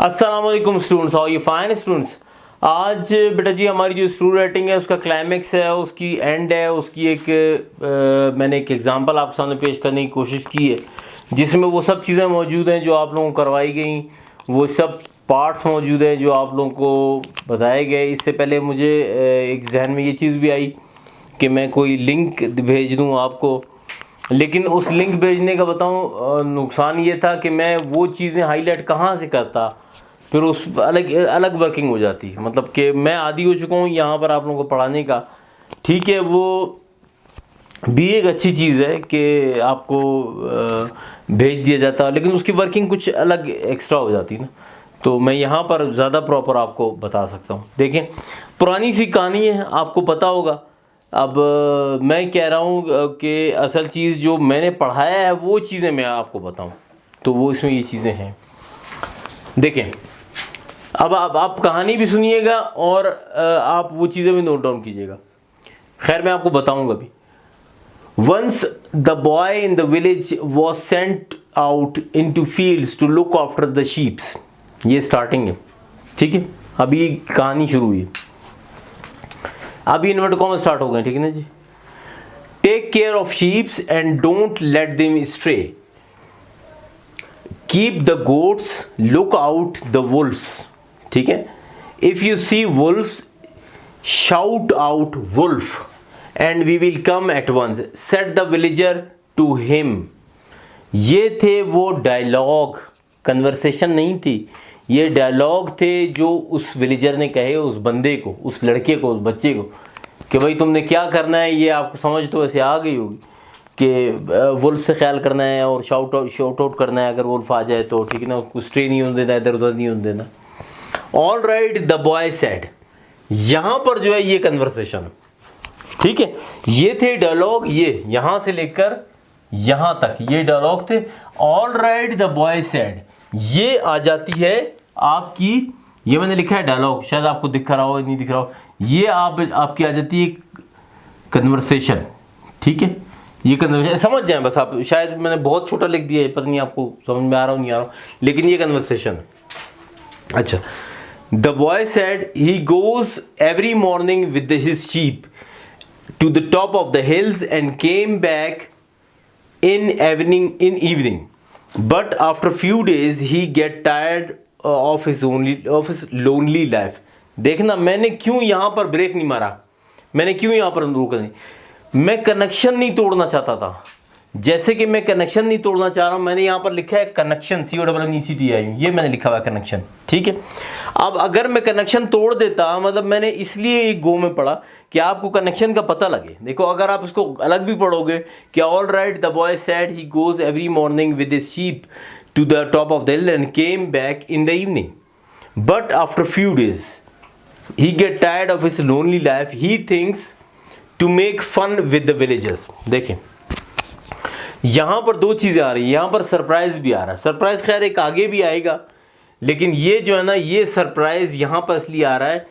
अस्सलाम वालेकुम स्टूडेंट्स, और ये फाइन स्टूडेंट्स। आज बेटा जी हमारी जो स्टूडेंट रेटिंग है उसका क्लाइमेक्स है, उसकी एंड है, उसकी मैंने एक एग्जांपल आपके सामने पेश करने की कोशिश की है जिसमें वो सब चीज़ें मौजूद हैं जो आप लोगों को करवाई गई, वो सब पार्ट्स मौजूद हैं जो आप लोगों को बताए गए। इससे पहले मुझे एक जहन में ये चीज़ भी आई कि मैं कोई लिंक भेज दूँ आपको, लेकिन उस लिंक भेजने का बताऊं नुकसान ये था कि मैं वो चीज़ें हाईलाइट कहाँ से करता, फिर उस अलग अलग वर्किंग हो जाती। मतलब कि मैं आदी हो चुका हूँ यहाँ पर आप लोगों को पढ़ाने का। ठीक है, वो भी एक अच्छी चीज़ है कि आपको भेज दिया जाता, लेकिन उसकी वर्किंग कुछ अलग एक्स्ट्रा हो जाती ना, तो मैं यहाँ पर ज़्यादा प्रॉपर आपको बता सकता हूँ। देखें, पुरानी सी कहानी है, आपको पता होगा। अब मैं कह रहा हूँ कि असल चीज़ जो मैंने पढ़ाया है वो चीज़ें मैं आपको बताऊँ, तो वो इसमें ये चीज़ें हैं। देखें, अब आप कहानी भी सुनिएगा और आप वो चीज़ें भी नोट डाउन कीजिएगा। खैर, मैं आपको बताऊँगा भी। Once the boy in the village was sent out into fields to look after the sheep. ये स्टार्टिंग है, ठीक है। अभी कहानी शुरू हुई है, अभी इन्वर्ट कॉमा स्टार्ट हो गए, ठीक है ना जी। Take care of sheeps and don't let them stray, keep the goats, look out the wolfs, ठीक है। If you see wolfs, shout out wolf and we will come at once, set the villager to him. ये थे वो dialogue, conversation नहीं थी, ये dialogue थे जो उस विलेजर ने कहे उस बंदे को, उस लड़के को, उस बच्चे को, कि भाई तुमने क्या करना है। ये आपको समझ तो ऐसे आ गई होगी कि वुल्फ से ख्याल करना है और शाउट आउट करना है, अगर वुल्फ आ जाए तो, ठीक है ना, उसको स्ट्रे नहीं होने देना, इधर उधर नहीं होने देना। All right the boy said, यहाँ पर जो है ये कन्वर्सेशन, ठीक है, ये थे डायलॉग, ये यहाँ से लेकर यहाँ तक ये डायलॉग थे। All right the boy said, ये आ जाती है आपकी, ये मैंने लिखा है डायलॉग, शायद आपको दिख रहा हो नहीं दिख रहा हो, ये आपकी आ जाती है कन्वर्सेशन, ठीक है। ये कन्वर्सेशन समझ जाए बस आप, शायद मैंने बहुत छोटा लिख दिया है, पता नहीं आपको समझ में आ रहा हो नहीं आ रहा हो, लेकिन ये कन्वर्सेशन। अच्छा, the boy said he goes every morning with his sheep to the top of the hills and came back in evening, but after few days he get tired of his lonely life. देखना, मैंने क्यों यहाँ पर break नहीं मारा, मैंने क्यों यहाँ पर रुका नहीं, मैं कनेक्शन नहीं तोड़ना चाहता था। जैसे कि मैं कनेक्शन नहीं तोड़ना चाह रहा हूँ, मैंने यहाँ पर लिखा है कनेक्शन, CONNECTI, ये मैंने लिखा हुआ है कनेक्शन, ठीक है। अब अगर मैं कनेक्शन तोड़ देता, मतलब मैंने इसलिए एक गो में पढ़ा कि आपको कनेक्शन का पता लगे। देखो, अगर आप इसको अलग भी पढ़ोगे कि all right the boy said he goes every morning with his sheep to the top of the hill and came back in the evening, but after few days he get tired of his lonely life, he thinks to make fun with the villagers. देखें, यहाँ पर दो चीज़ें आ रही हैं, यहाँ पर surprise भी आ रहा है। सरप्राइज खैर एक आगे भी आएगा, लेकिन ये जो है ना, ये सरप्राइज यहाँ पर इसलिए आ रहा है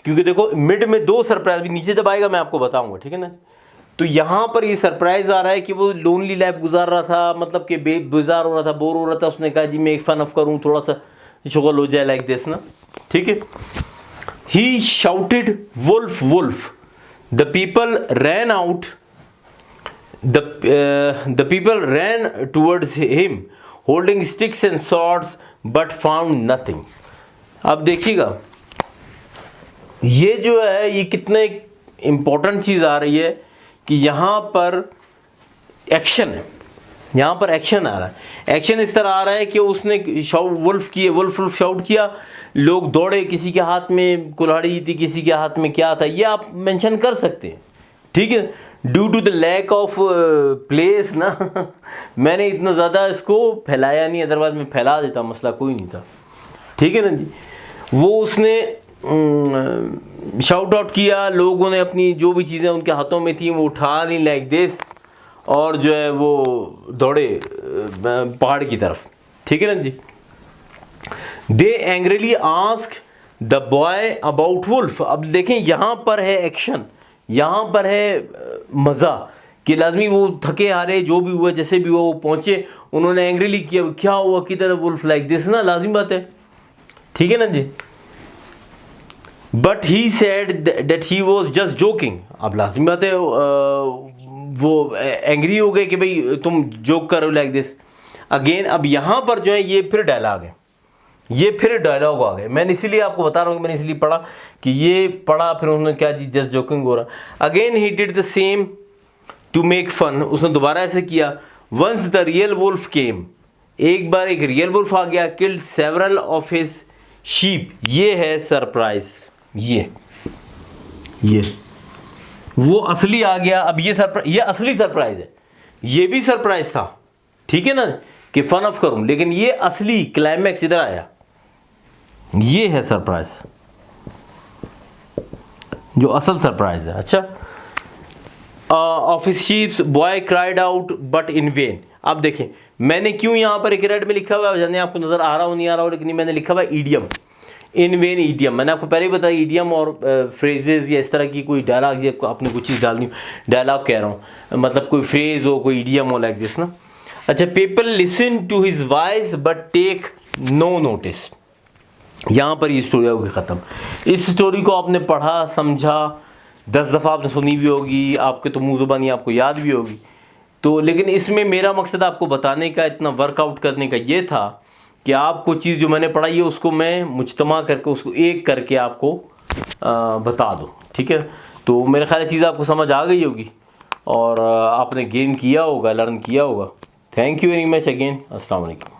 क्योंकि देखो मिड में दो सरप्राइज भी, नीचे जब आएगा मैं आपको बताऊंगा, ठीक है ना। तो यहाँ पर ये सरप्राइज आ रहा है कि वो लोनली लाइफ गुजार रहा था, मतलब कि बेजार हो रहा था, बोर हो रहा था। उसने कहा जी मैं एक फन ऑफ करूँ, थोड़ा सा शुगल हो जाए, लाइक दिस ना, ठीक है। He shouted wolf wolf, the people ran out, the people ran towards him holding sticks and swords but found nothing. अब देखिएगा, ये जो है ये कितने इम्पोर्टेंट चीज़ आ रही है कि यहाँ पर एक्शन है, यहाँ पर एक्शन आ रहा है। एक्शन इस तरह आ रहा है कि उसने वुल्फ शाउट किया, लोग दौड़े, किसी के हाथ में कुल्हाड़ी थी, किसी के हाथ में क्या था, ये आप मेंशन कर सकते हैं, ठीक है। Due to the lack of place ना मैंने इतना ज़्यादा इसको फैलाया नहीं, अदरवाइज मैं फैला देता, मसला कोई नहीं था, ठीक है ना जी। वो उसने शाउट आउट किया, लोगों ने अपनी जो भी चीज़ें उनके हाथों में थी वो उठा ली लाइक दिस, और जो है वो दौड़े पहाड़ की तरफ, ठीक है ना जी। They angrily ask the boy about wolf. अब देखें, यहाँ पर है एक्शन, यहाँ पर है मज़ा कि लाजमी वो थके हारे जो भी हुआ, जैसे भी हुआ, वो पहुँचे, उन्होंने एंग्रीली किया, क्या हुआ, किधर वुल्फ लाइक दिस ना, लाजिम बात है। ठीक है ना जी। But he said that he was just joking. अब लाजमी बात है वो एंग्री हो गए कि भाई तुम जोक करो लाइक दिस। अगेन अब यहाँ पर जो है ये फिर डायलॉग है, ये फिर डायलॉग आ गए। मैंने इसीलिए आपको बता रहा हूँ कि मैंने इसलिए पढ़ा कि ये पढ़ा फिर उन्होंने क्या जी जस्ट जोकिंग हो रहा। Again he did the same to make fun, उसने दोबारा ऐसे किया। Once the real wolf came, एक बार एक रियल वुल्फ आ गया, killed several of his sheep. ये है सरप्राइज, ये वो असली आ गया। अब ये असली सरप्राइज है, ये भी सरप्राइज था, ठीक है ना, कि फन ऑफ करूं, लेकिन ये असली क्लाइमैक्स इधर आया, ये है सरप्राइज, जो असल सरप्राइज है। अच्छा, of his sheeps boy cried out but in when. अब देखें मैंने क्यों यहां पर एक रेड में लिखा हुआ है, जाने आपको नजर आ रहा हो नहीं आ रहा हो, लेकिन मैंने लिखा हुआ है ईडियम, इन वेन ईडियम। मैंने आपको पहले ही बताया ईडियम और फ्रेजेस या इस तरह की कोई डायलॉग या आपने कोई चीज़ डालनी, डायलॉग कह रहा हूँ, मतलब कोई फ्रेज हो, कोई ईडियम हो लाइक दिस ना। अच्छा, people listen to his voice but take no notice. यहाँ पर ये स्टोरी होगी ख़त्म। इस स्टोरी को आपने पढ़ा, समझा, 10 दफ़ा आपने सुनी भी होगी, आपके तो मुँह ज़ुबानी आपको याद भी होगी। तो लेकिन इसमें मेरा मकसद आपको बताने का, इतना वर्कआउट करने का ये था कि आपको चीज़ जो मैंने पढ़ाई है उसको मैं मुज्तमा करके उसको एक करके आपको बता दूँ, ठीक है। तो मेरे ख्याल चीज़ आपको समझ आ गई होगी और आपने गेन किया होगा, लर्न किया होगा। Thank you very much again. अस्सलाम वालेकुम।